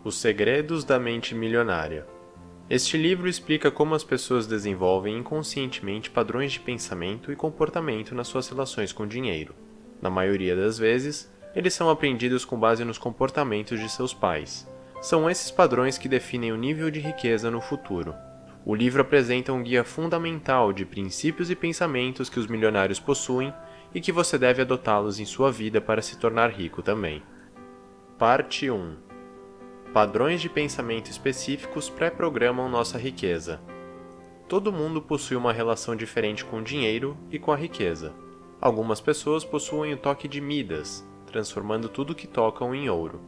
Os Segredos da Mente Milionária. Este livro explica como as pessoas desenvolvem inconscientemente padrões de pensamento e comportamento nas suas relações com o dinheiro. Na maioria das vezes, eles são aprendidos com base nos comportamentos de seus pais. São esses padrões que definem o nível de riqueza no futuro. O livro apresenta um guia fundamental de princípios e pensamentos que os milionários possuem e que você deve adotá-los em sua vida para se tornar rico também. Parte 1. Padrões de pensamento específicos pré-programam nossa riqueza. Todo mundo possui uma relação diferente com o dinheiro e com a riqueza. Algumas pessoas possuem o toque de Midas, transformando tudo que tocam em ouro.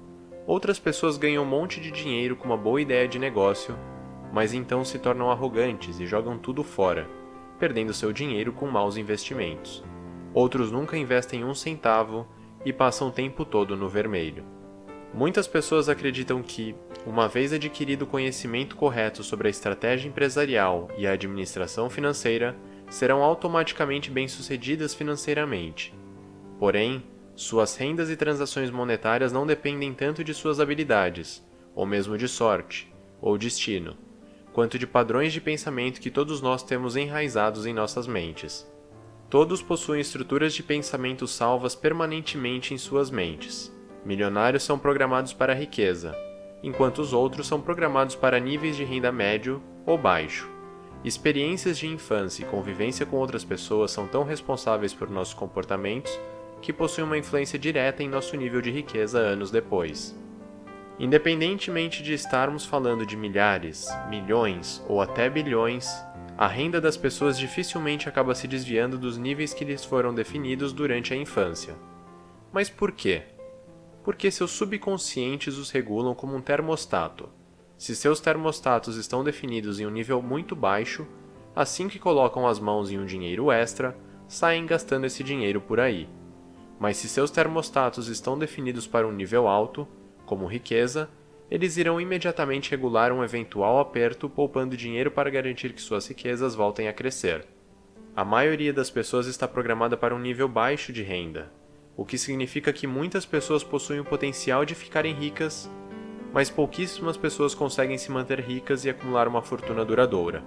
Outras pessoas ganham um monte de dinheiro com uma boa ideia de negócio, mas então se tornam arrogantes e jogam tudo fora, perdendo seu dinheiro com maus investimentos. Outros nunca investem um centavo e passam o tempo todo no vermelho. Muitas pessoas acreditam que, uma vez adquirido o conhecimento correto sobre a estratégia empresarial e a administração financeira, serão automaticamente bem-sucedidas financeiramente. Porém, suas rendas e transações monetárias não dependem tanto de suas habilidades, ou mesmo de sorte, ou destino, quanto de padrões de pensamento que todos nós temos enraizados em nossas mentes. Todos possuem estruturas de pensamento salvas permanentemente em suas mentes. Milionários são programados para a riqueza, enquanto os outros são programados para níveis de renda médio ou baixo. Experiências de infância e convivência com outras pessoas são tão responsáveis por nossos comportamentos que possuem uma influência direta em nosso nível de riqueza anos depois. Independentemente de estarmos falando de milhares, milhões ou até bilhões, a renda das pessoas dificilmente acaba se desviando dos níveis que lhes foram definidos durante a infância. Mas por quê? Porque seus subconscientes os regulam como um termostato. Se seus termostatos estão definidos em um nível muito baixo, assim que colocam as mãos em um dinheiro extra, saem gastando esse dinheiro por aí. Mas se seus termostatos estão definidos para um nível alto, como riqueza, eles irão imediatamente regular um eventual aperto poupando dinheiro para garantir que suas riquezas voltem a crescer. A maioria das pessoas está programada para um nível baixo de renda, o que significa que muitas pessoas possuem o potencial de ficarem ricas, mas pouquíssimas pessoas conseguem se manter ricas e acumular uma fortuna duradoura.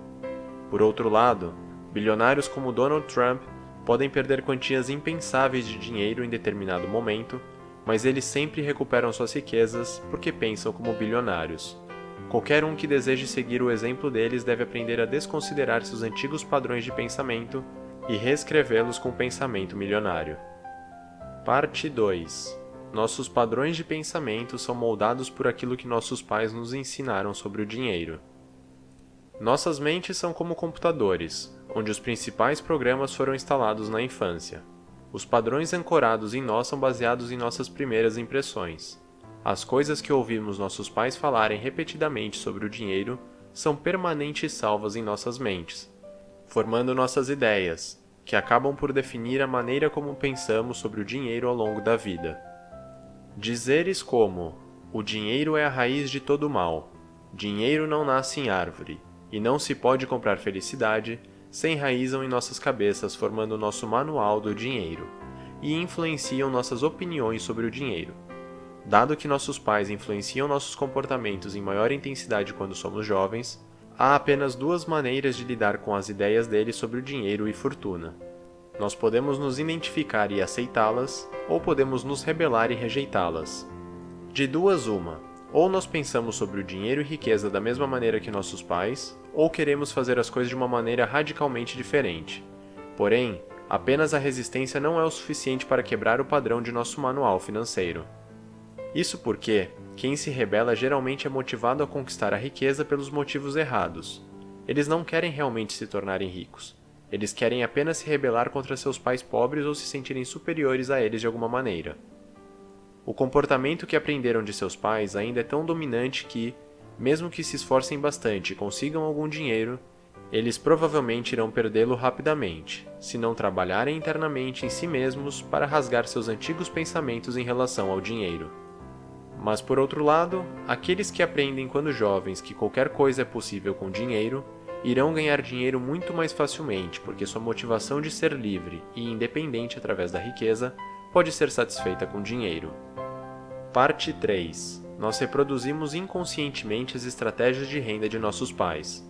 Por outro lado, bilionários como Donald Trump podem perder quantias impensáveis de dinheiro em determinado momento, mas eles sempre recuperam suas riquezas porque pensam como bilionários. Qualquer um que deseje seguir o exemplo deles deve aprender a desconsiderar seus antigos padrões de pensamento e reescrevê-los com o pensamento milionário. Parte 2. Nossos padrões de pensamento são moldados por aquilo que nossos pais nos ensinaram sobre o dinheiro. Nossas mentes são como computadores, onde os principais programas foram instalados na infância. Os padrões ancorados em nós são baseados em nossas primeiras impressões. As coisas que ouvimos nossos pais falarem repetidamente sobre o dinheiro são permanentes salvas em nossas mentes, formando nossas ideias, que acabam por definir a maneira como pensamos sobre o dinheiro ao longo da vida. Dizeres como: o dinheiro é a raiz de todo mal, dinheiro não nasce em árvore, e não se pode comprar felicidade, se enraizam em nossas cabeças formando nosso manual do dinheiro, e influenciam nossas opiniões sobre o dinheiro. Dado que nossos pais influenciam nossos comportamentos em maior intensidade quando somos jovens, há apenas duas maneiras de lidar com as ideias deles sobre o dinheiro e fortuna. Nós podemos nos identificar e aceitá-las, ou podemos nos rebelar e rejeitá-las. De duas uma, ou nós pensamos sobre o dinheiro e riqueza da mesma maneira que nossos pais, ou queremos fazer as coisas de uma maneira radicalmente diferente. Porém, apenas a resistência não é o suficiente para quebrar o padrão de nosso manual financeiro. Isso porque quem se rebela geralmente é motivado a conquistar a riqueza pelos motivos errados. Eles não querem realmente se tornarem ricos. Eles querem apenas se rebelar contra seus pais pobres ou se sentirem superiores a eles de alguma maneira. O comportamento que aprenderam de seus pais ainda é tão dominante que, mesmo que se esforcem bastante e consigam algum dinheiro, eles provavelmente irão perdê-lo rapidamente, se não trabalharem internamente em si mesmos para rasgar seus antigos pensamentos em relação ao dinheiro. Mas por outro lado, aqueles que aprendem quando jovens que qualquer coisa é possível com dinheiro, irão ganhar dinheiro muito mais facilmente porque sua motivação de ser livre e independente através da riqueza pode ser satisfeita com dinheiro. Parte 3. nós reproduzimos inconscientemente as estratégias de renda de nossos pais.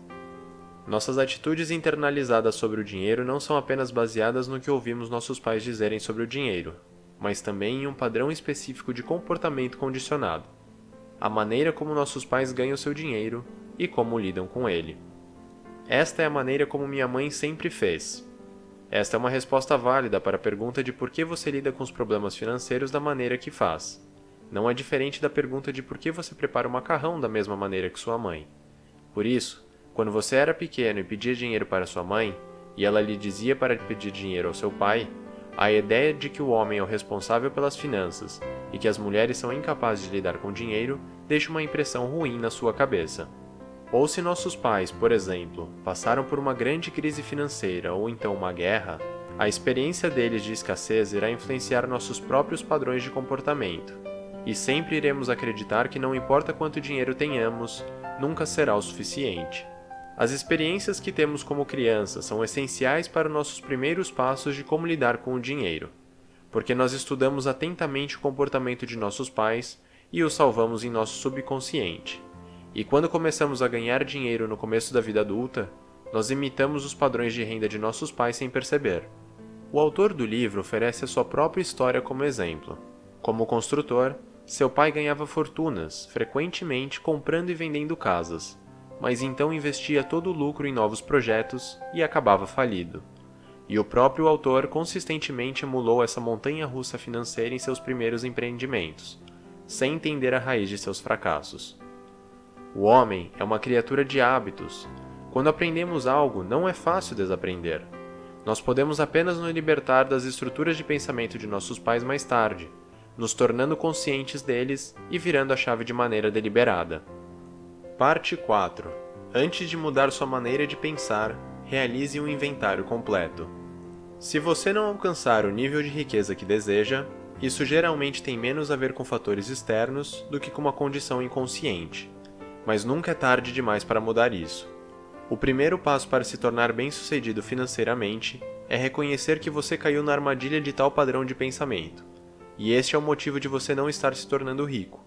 Nossas atitudes internalizadas sobre o dinheiro não são apenas baseadas no que ouvimos nossos pais dizerem sobre o dinheiro, mas também em um padrão específico de comportamento condicionado, a maneira como nossos pais ganham seu dinheiro e como lidam com ele. Esta é a maneira como minha mãe sempre fez. Esta é uma resposta válida para a pergunta de por que você lida com os problemas financeiros da maneira que faz. Não é diferente da pergunta de por que você prepara o macarrão da mesma maneira que sua mãe. Por isso, quando você era pequeno e pedia dinheiro para sua mãe, e ela lhe dizia para pedir dinheiro ao seu pai, a ideia de que o homem é o responsável pelas finanças e que as mulheres são incapazes de lidar com dinheiro deixa uma impressão ruim na sua cabeça. Ou se nossos pais, por exemplo, passaram por uma grande crise financeira ou então uma guerra, a experiência deles de escassez irá influenciar nossos próprios padrões de comportamento. E sempre iremos acreditar que não importa quanto dinheiro tenhamos, nunca será o suficiente. As experiências que temos como crianças são essenciais para nossos primeiros passos de como lidar com o dinheiro, porque nós estudamos atentamente o comportamento de nossos pais e o salvamos em nosso subconsciente. E quando começamos a ganhar dinheiro no começo da vida adulta, nós imitamos os padrões de renda de nossos pais sem perceber. O autor do livro oferece a sua própria história como exemplo. Como construtor, seu pai ganhava fortunas, frequentemente comprando e vendendo casas, mas então investia todo o lucro em novos projetos e acabava falido. E o próprio autor consistentemente emulou essa montanha-russa financeira em seus primeiros empreendimentos, sem entender a raiz de seus fracassos. O homem é uma criatura de hábitos. Quando aprendemos algo, não é fácil desaprender. Nós podemos apenas nos libertar das estruturas de pensamento de nossos pais mais tarde, nos tornando conscientes deles e virando a chave de maneira deliberada. Parte 4. Antes de mudar sua maneira de pensar, realize um inventário completo. Se você não alcançar o nível de riqueza que deseja, isso geralmente tem menos a ver com fatores externos do que com uma condição inconsciente. Mas nunca é tarde demais para mudar isso. O primeiro passo para se tornar bem-sucedido financeiramente é reconhecer que você caiu na armadilha de tal padrão de pensamento, e este é o motivo de você não estar se tornando rico.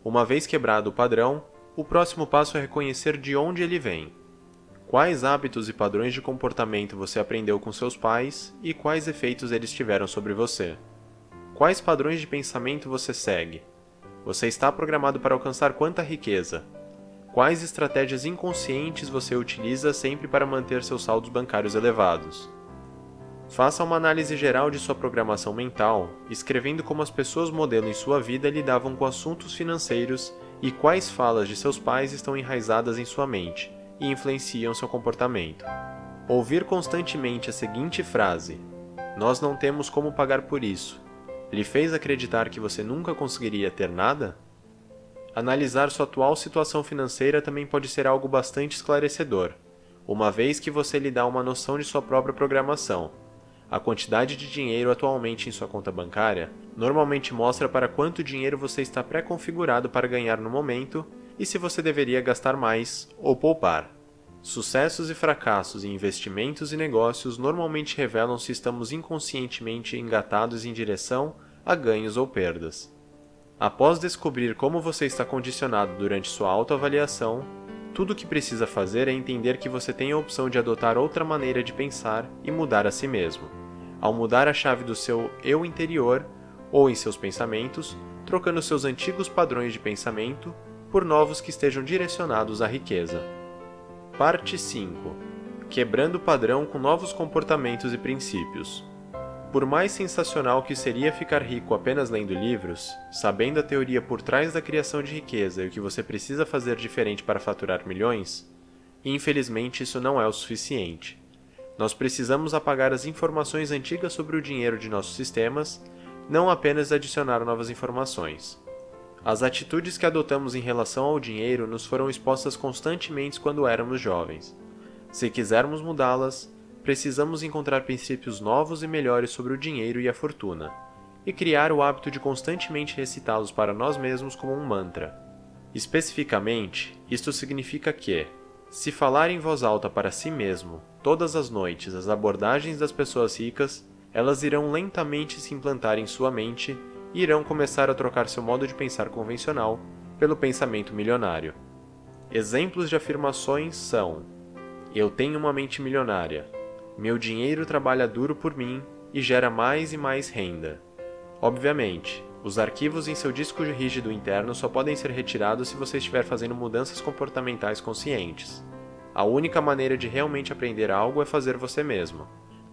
Uma vez quebrado o padrão, o próximo passo é reconhecer de onde ele vem. Quais hábitos e padrões de comportamento você aprendeu com seus pais e quais efeitos eles tiveram sobre você? Quais padrões de pensamento você segue? Você está programado para alcançar quanta riqueza? Quais estratégias inconscientes você utiliza sempre para manter seus saldos bancários elevados? Faça uma análise geral de sua programação mental, escrevendo como as pessoas modelo em sua vida lidavam com assuntos financeiros e quais falas de seus pais estão enraizadas em sua mente e influenciam seu comportamento. Ouvir constantemente a seguinte frase: "Nós não temos como pagar por isso", lhe fez acreditar que você nunca conseguiria ter nada? Analisar sua atual situação financeira também pode ser algo bastante esclarecedor, uma vez que você lhe dá uma noção de sua própria programação. A quantidade de dinheiro atualmente em sua conta bancária normalmente mostra para quanto dinheiro você está pré-configurado para ganhar no momento e se você deveria gastar mais ou poupar. Sucessos e fracassos em investimentos e negócios normalmente revelam se estamos inconscientemente engatados em direção a ganhos ou perdas. Após descobrir como você está condicionado durante sua autoavaliação, tudo o que precisa fazer é entender que você tem a opção de adotar outra maneira de pensar e mudar a si mesmo, ao mudar a chave do seu eu interior ou em seus pensamentos, trocando seus antigos padrões de pensamento por novos que estejam direcionados à riqueza. Parte 5. Quebrando o padrão com novos comportamentos e princípios. Por mais sensacional que seria ficar rico apenas lendo livros, sabendo a teoria por trás da criação de riqueza e o que você precisa fazer diferente para faturar milhões, infelizmente isso não é o suficiente. Nós precisamos apagar as informações antigas sobre o dinheiro de nossos sistemas, não apenas adicionar novas informações. As atitudes que adotamos em relação ao dinheiro nos foram expostas constantemente quando éramos jovens. Se quisermos mudá-las, precisamos encontrar princípios novos e melhores sobre o dinheiro e a fortuna, e criar o hábito de constantemente recitá-los para nós mesmos como um mantra. Especificamente, isto significa que, se falar em voz alta para si mesmo, todas as noites, as abordagens das pessoas ricas, elas irão lentamente se implantar em sua mente e irão começar a trocar seu modo de pensar convencional pelo pensamento milionário. Exemplos de afirmações são: eu tenho uma mente milionária. Meu dinheiro trabalha duro por mim e gera mais e mais renda. Obviamente, os arquivos em seu disco rígido interno só podem ser retirados se você estiver fazendo mudanças comportamentais conscientes. A única maneira de realmente aprender algo é fazer você mesmo.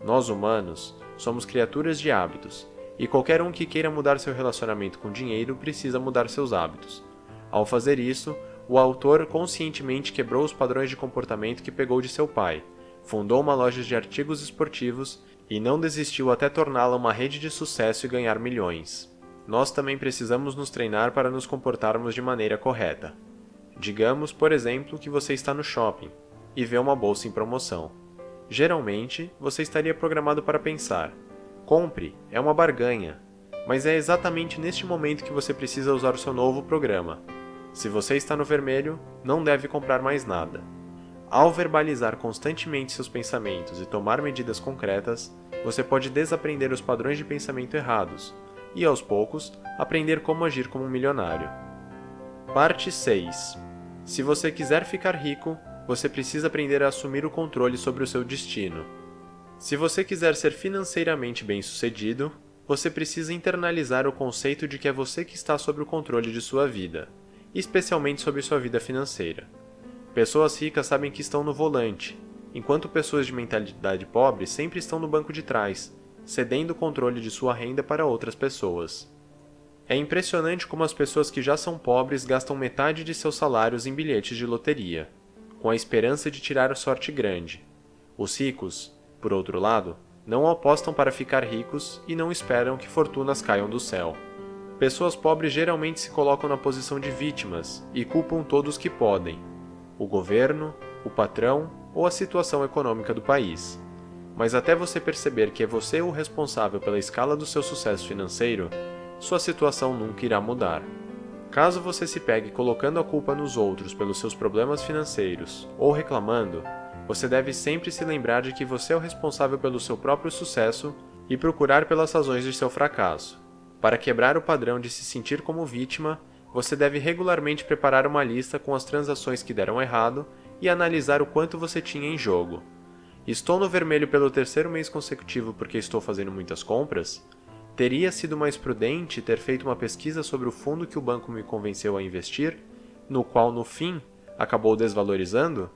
Nós humanos somos criaturas de hábitos, e qualquer um que queira mudar seu relacionamento com dinheiro precisa mudar seus hábitos. Ao fazer isso, o autor conscientemente quebrou os padrões de comportamento que pegou de seu pai, fundou uma loja de artigos esportivos e não desistiu até torná-la uma rede de sucesso e ganhar milhões. Nós também precisamos nos treinar para nos comportarmos de maneira correta. Digamos, por exemplo, que você está no shopping e vê uma bolsa em promoção. Geralmente, você estaria programado para pensar: compre, é uma barganha. Mas é exatamente neste momento que você precisa usar o seu novo programa. Se você está no vermelho, não deve comprar mais nada. Ao verbalizar constantemente seus pensamentos e tomar medidas concretas, você pode desaprender os padrões de pensamento errados e, aos poucos, aprender como agir como um milionário. Parte 6. Se você quiser ficar rico, você precisa aprender a assumir o controle sobre o seu destino. Se você quiser ser financeiramente bem-sucedido, você precisa internalizar o conceito de que é você que está sob o controle de sua vida, especialmente sobre sua vida financeira. Pessoas ricas sabem que estão no volante, enquanto pessoas de mentalidade pobre sempre estão no banco de trás, cedendo o controle de sua renda para outras pessoas. É impressionante como as pessoas que já são pobres gastam metade de seus salários em bilhetes de loteria, com a esperança de tirar sorte grande. Os ricos, por outro lado, não apostam para ficar ricos e não esperam que fortunas caiam do céu. Pessoas pobres geralmente se colocam na posição de vítimas e culpam todos que podem: o governo, o patrão ou a situação econômica do país. Mas até você perceber que é você o responsável pela escala do seu sucesso financeiro, sua situação nunca irá mudar. Caso você se pegue colocando a culpa nos outros pelos seus problemas financeiros ou reclamando, você deve sempre se lembrar de que você é o responsável pelo seu próprio sucesso e procurar pelas razões de seu fracasso. Para quebrar o padrão de se sentir como vítima, você deve regularmente preparar uma lista com as transações que deram errado e analisar o quanto você tinha em jogo. Estou no vermelho pelo terceiro mês consecutivo porque estou fazendo muitas compras? Teria sido mais prudente ter feito uma pesquisa sobre o fundo que o banco me convenceu a investir, no qual, no fim, acabou desvalorizando?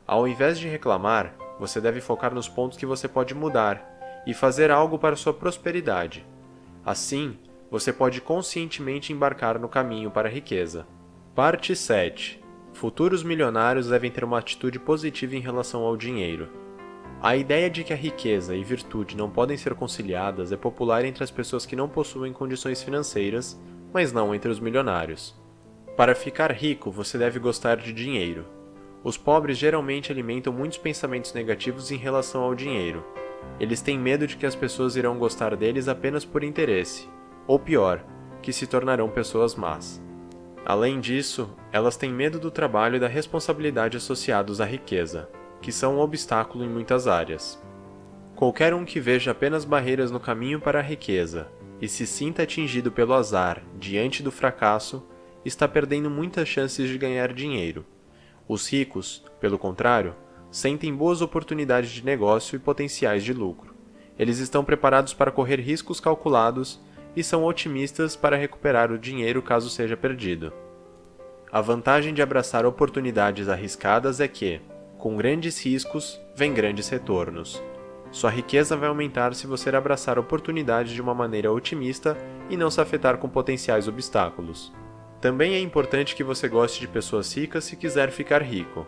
Ao invés de reclamar, você deve focar nos pontos que você pode mudar e fazer algo para sua prosperidade. Assim, você pode conscientemente embarcar no caminho para a riqueza. Parte 7. Futuros milionários devem ter uma atitude positiva em relação ao dinheiro. A ideia de que a riqueza e virtude não podem ser conciliadas é popular entre as pessoas que não possuem condições financeiras, mas não entre os milionários. Para ficar rico, você deve gostar de dinheiro. Os pobres geralmente alimentam muitos pensamentos negativos em relação ao dinheiro. Eles têm medo de que as pessoas irão gostar deles apenas por interesse, ou pior, que se tornarão pessoas más. Além disso, elas têm medo do trabalho e da responsabilidade associados à riqueza, que são um obstáculo em muitas áreas. Qualquer um que veja apenas barreiras no caminho para a riqueza e se sinta atingido pelo azar diante do fracasso, está perdendo muitas chances de ganhar dinheiro. Os ricos, pelo contrário, sentem boas oportunidades de negócio e potenciais de lucro. Eles estão preparados para correr riscos calculados e são otimistas para recuperar o dinheiro caso seja perdido. A vantagem de abraçar oportunidades arriscadas é que, com grandes riscos, vem grandes retornos. Sua riqueza vai aumentar se você abraçar oportunidades de uma maneira otimista e não se afetar com potenciais obstáculos. Também é importante que você goste de pessoas ricas se quiser ficar rico.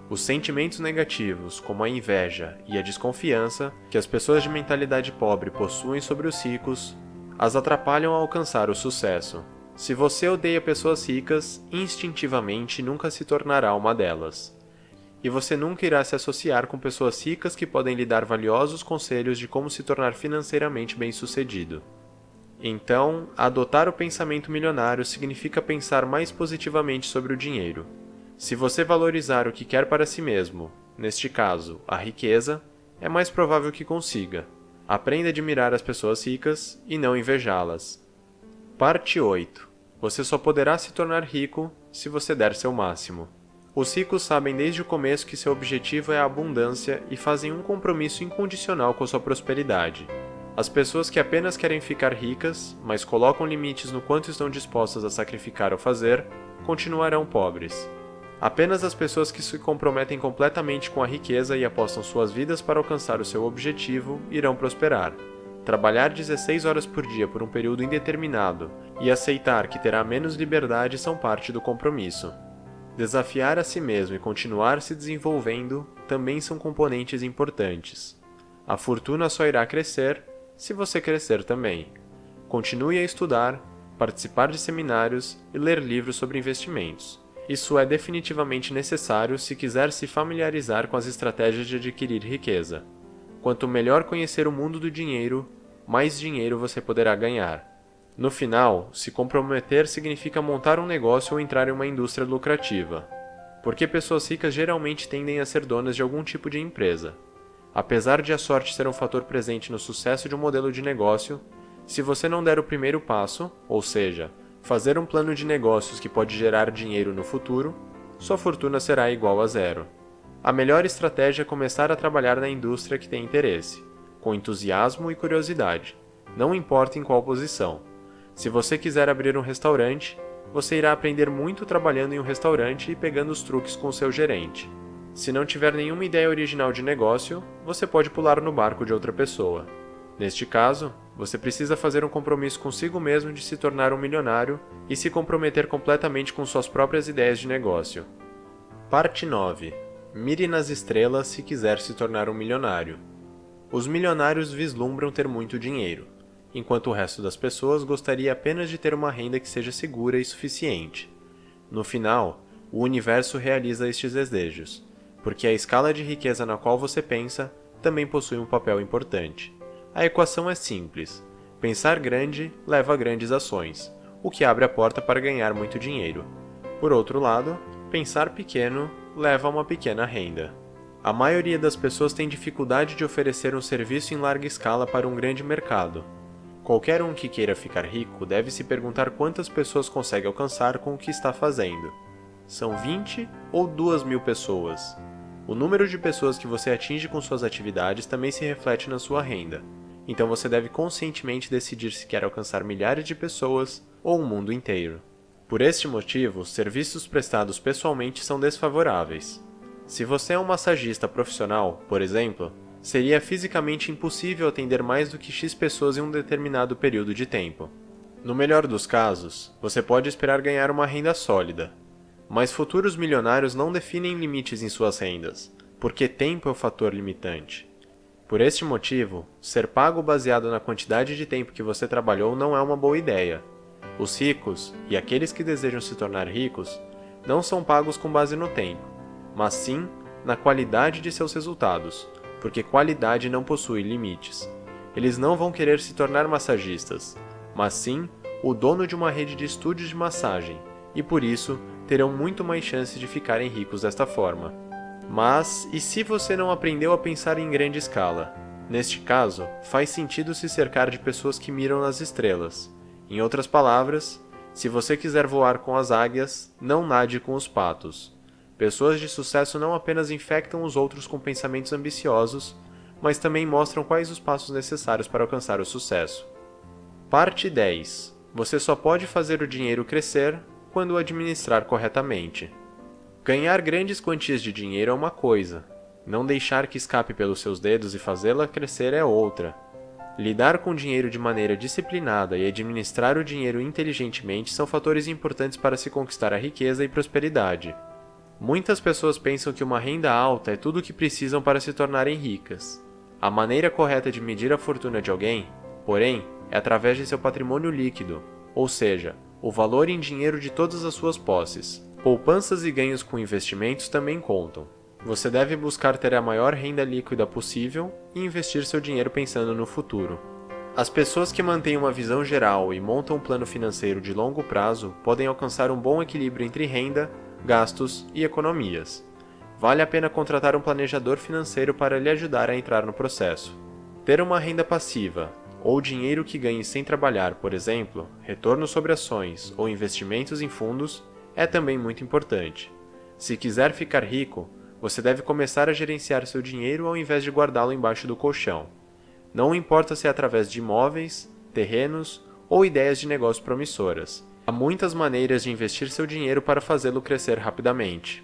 Os sentimentos negativos, como a inveja e a desconfiança, que as pessoas de mentalidade pobre possuem sobre os ricos, as atrapalham a alcançar o sucesso. Se você odeia pessoas ricas, instintivamente nunca se tornará uma delas. E você nunca irá se associar com pessoas ricas que podem lhe dar valiosos conselhos de como se tornar financeiramente bem-sucedido. Então, adotar o pensamento milionário significa pensar mais positivamente sobre o dinheiro. Se você valorizar o que quer para si mesmo, neste caso, a riqueza, é mais provável que consiga. Aprenda a admirar as pessoas ricas e não invejá-las. Parte 8. você só poderá se tornar rico se você der seu máximo. Os ricos sabem desde o começo que seu objetivo é a abundância e fazem um compromisso incondicional com sua prosperidade. As pessoas que apenas querem ficar ricas, mas colocam limites no quanto estão dispostas a sacrificar ou fazer, continuarão pobres. Apenas as pessoas que se comprometem completamente com a riqueza e apostam suas vidas para alcançar o seu objetivo irão prosperar. Trabalhar 16 horas por dia por um período indeterminado e aceitar que terá menos liberdade são parte do compromisso. Desafiar a si mesmo e continuar se desenvolvendo também são componentes importantes. A fortuna só irá crescer se você crescer também. Continue a estudar, participar de seminários e ler livros sobre investimentos. Isso é definitivamente necessário se quiser se familiarizar com as estratégias de adquirir riqueza. Quanto melhor conhecer o mundo do dinheiro, mais dinheiro você poderá ganhar. No final, se comprometer significa montar um negócio ou entrar em uma indústria lucrativa, porque pessoas ricas geralmente tendem a ser donas de algum tipo de empresa. Apesar de a sorte ser um fator presente no sucesso de um modelo de negócio, se você não der o primeiro passo, ou seja, fazer um plano de negócios que pode gerar dinheiro no futuro, sua fortuna será igual a zero. A melhor estratégia é começar a trabalhar na indústria que tem interesse, com entusiasmo e curiosidade, não importa em qual posição. Se você quiser abrir um restaurante, você irá aprender muito trabalhando em um restaurante e pegando os truques com o seu gerente. Se não tiver nenhuma ideia original de negócio, você pode pular no barco de outra pessoa. Neste caso, você precisa fazer um compromisso consigo mesmo de se tornar um milionário e se comprometer completamente com suas próprias ideias de negócio. Parte 9. Mire nas estrelas se quiser se tornar um milionário. Os milionários vislumbram ter muito dinheiro, enquanto o resto das pessoas gostaria apenas de ter uma renda que seja segura e suficiente. No final, o universo realiza estes desejos, porque a escala de riqueza na qual você pensa também possui um papel importante. A equação é simples. Pensar grande leva a grandes ações, o que abre a porta para ganhar muito dinheiro. Por outro lado, pensar pequeno leva a uma pequena renda. A maioria das pessoas tem dificuldade de oferecer um serviço em larga escala para um grande mercado. Qualquer um que queira ficar rico deve se perguntar quantas pessoas consegue alcançar com o que está fazendo. São 20 ou 2.000 pessoas? O número de pessoas que você atinge com suas atividades também se reflete na sua renda. Então você deve conscientemente decidir se quer alcançar milhares de pessoas ou um mundo inteiro. Por este motivo, serviços prestados pessoalmente são desfavoráveis. Se você é um massagista profissional, por exemplo, seria fisicamente impossível atender mais do que X pessoas em um determinado período de tempo. No melhor dos casos, você pode esperar ganhar uma renda sólida. Mas futuros milionários não definem limites em suas rendas, porque tempo é o fator limitante. Por este motivo, ser pago baseado na quantidade de tempo que você trabalhou não é uma boa ideia. Os ricos, e aqueles que desejam se tornar ricos, não são pagos com base no tempo, mas sim na qualidade de seus resultados, porque qualidade não possui limites. Eles não vão querer se tornar massagistas, mas sim o dono de uma rede de estúdios de massagem, e por isso terão muito mais chance de ficarem ricos desta forma. Mas, e se você não aprendeu a pensar em grande escala? Neste caso, faz sentido se cercar de pessoas que miram nas estrelas. Em outras palavras, se você quiser voar com as águias, não nade com os patos. Pessoas de sucesso não apenas infectam os outros com pensamentos ambiciosos, mas também mostram quais os passos necessários para alcançar o sucesso. Parte 10. Você só pode fazer o dinheiro crescer quando o administrar corretamente. Ganhar grandes quantias de dinheiro é uma coisa, não deixar que escape pelos seus dedos e fazê-la crescer é outra. Lidar com dinheiro de maneira disciplinada e administrar o dinheiro inteligentemente são fatores importantes para se conquistar a riqueza e prosperidade. Muitas pessoas pensam que uma renda alta é tudo o que precisam para se tornarem ricas. A maneira correta de medir a fortuna de alguém, porém, é através de seu patrimônio líquido, ou seja, o valor em dinheiro de todas as suas posses. Poupanças e ganhos com investimentos também contam. Você deve buscar ter a maior renda líquida possível e investir seu dinheiro pensando no futuro. As pessoas que mantêm uma visão geral e montam um plano financeiro de longo prazo podem alcançar um bom equilíbrio entre renda, gastos e economias. Vale a pena contratar um planejador financeiro para lhe ajudar a entrar no processo. Ter uma renda passiva, ou dinheiro que ganhe sem trabalhar, por exemplo, retorno sobre ações ou investimentos em fundos, é também muito importante. Se quiser ficar rico, você deve começar a gerenciar seu dinheiro ao invés de guardá-lo embaixo do colchão. Não importa se é através de imóveis, terrenos ou ideias de negócio promissoras. Há muitas maneiras de investir seu dinheiro para fazê-lo crescer rapidamente.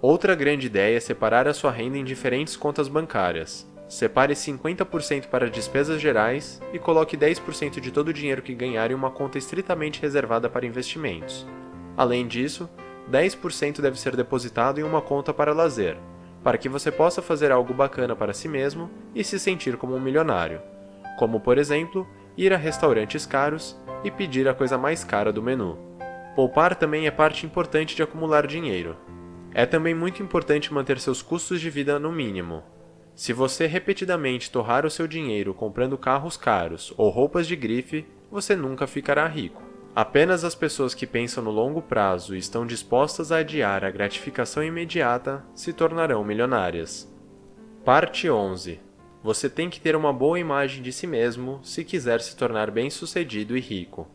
Outra grande ideia é separar a sua renda em diferentes contas bancárias. Separe 50% para despesas gerais e coloque 10% de todo o dinheiro que ganhar em uma conta estritamente reservada para investimentos. Além disso, 10% deve ser depositado em uma conta para lazer, para que você possa fazer algo bacana para si mesmo e se sentir como um milionário, como, por exemplo, ir a restaurantes caros e pedir a coisa mais cara do menu. Poupar também é parte importante de acumular dinheiro. É também muito importante manter seus custos de vida no mínimo. Se você repetidamente torrar o seu dinheiro comprando carros caros ou roupas de grife, você nunca ficará rico. Apenas as pessoas que pensam no longo prazo e estão dispostas a adiar a gratificação imediata se tornarão milionárias. Parte 11. Você tem que ter uma boa imagem de si mesmo se quiser se tornar bem-sucedido e rico.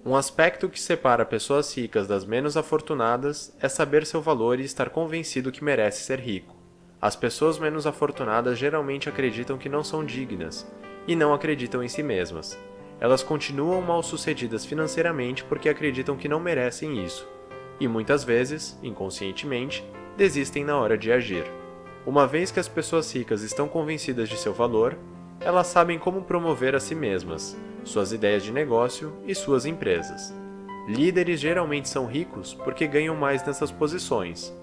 Um aspecto que separa pessoas ricas das menos afortunadas é saber seu valor e estar convencido que merece ser rico. As pessoas menos afortunadas geralmente acreditam que não são dignas e não acreditam em si mesmas. Elas continuam mal-sucedidas financeiramente porque acreditam que não merecem isso, e muitas vezes, inconscientemente, desistem na hora de agir. Uma vez que as pessoas ricas estão convencidas de seu valor, elas sabem como promover a si mesmas, suas ideias de negócio e suas empresas. Líderes geralmente são ricos porque ganham mais nessas posições,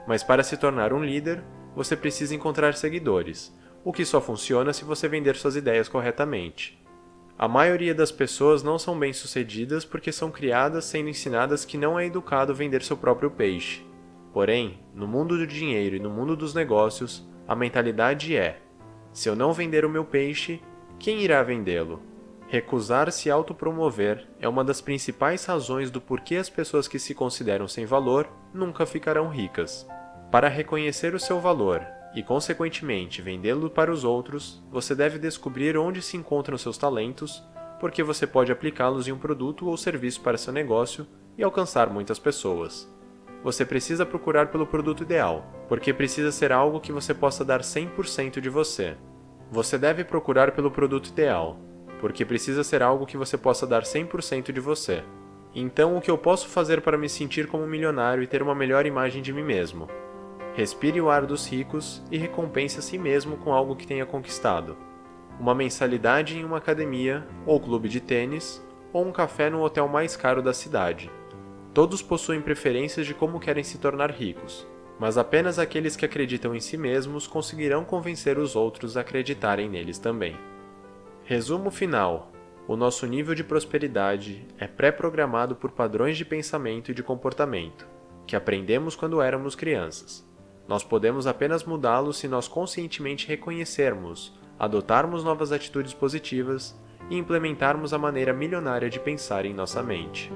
mas para se tornar um líder, você precisa encontrar seguidores, o que só funciona se você vender suas ideias corretamente. A maioria das pessoas não são bem-sucedidas porque são criadas sendo ensinadas que não é educado vender seu próprio peixe. Porém, no mundo do dinheiro e no mundo dos negócios, a mentalidade é: se eu não vender o meu peixe, quem irá vendê-lo? Recusar se autopromover é uma das principais razões do porquê as pessoas que se consideram sem valor nunca ficarão ricas. Para reconhecer o seu valor e, consequentemente, vendê-lo para os outros, você deve descobrir onde se encontram seus talentos, porque você pode aplicá-los em um produto ou serviço para seu negócio e alcançar muitas pessoas. Você precisa procurar pelo produto ideal, porque precisa ser algo que você possa dar 100% de você. Você deve procurar pelo produto ideal, porque precisa ser algo que você possa dar 100% de você. Então, o que eu posso fazer para me sentir como um milionário e ter uma melhor imagem de mim mesmo? Respire o ar dos ricos e recompense a si mesmo com algo que tenha conquistado. Uma mensalidade em uma academia, ou clube de tênis, ou um café no hotel mais caro da cidade. Todos possuem preferências de como querem se tornar ricos, mas apenas aqueles que acreditam em si mesmos conseguirão convencer os outros a acreditarem neles também. Resumo final: o nosso nível de prosperidade é pré-programado por padrões de pensamento e de comportamento, que aprendemos quando éramos crianças. Nós podemos apenas mudá-los se nós conscientemente reconhecermos, adotarmos novas atitudes positivas e implementarmos a maneira milionária de pensar em nossa mente.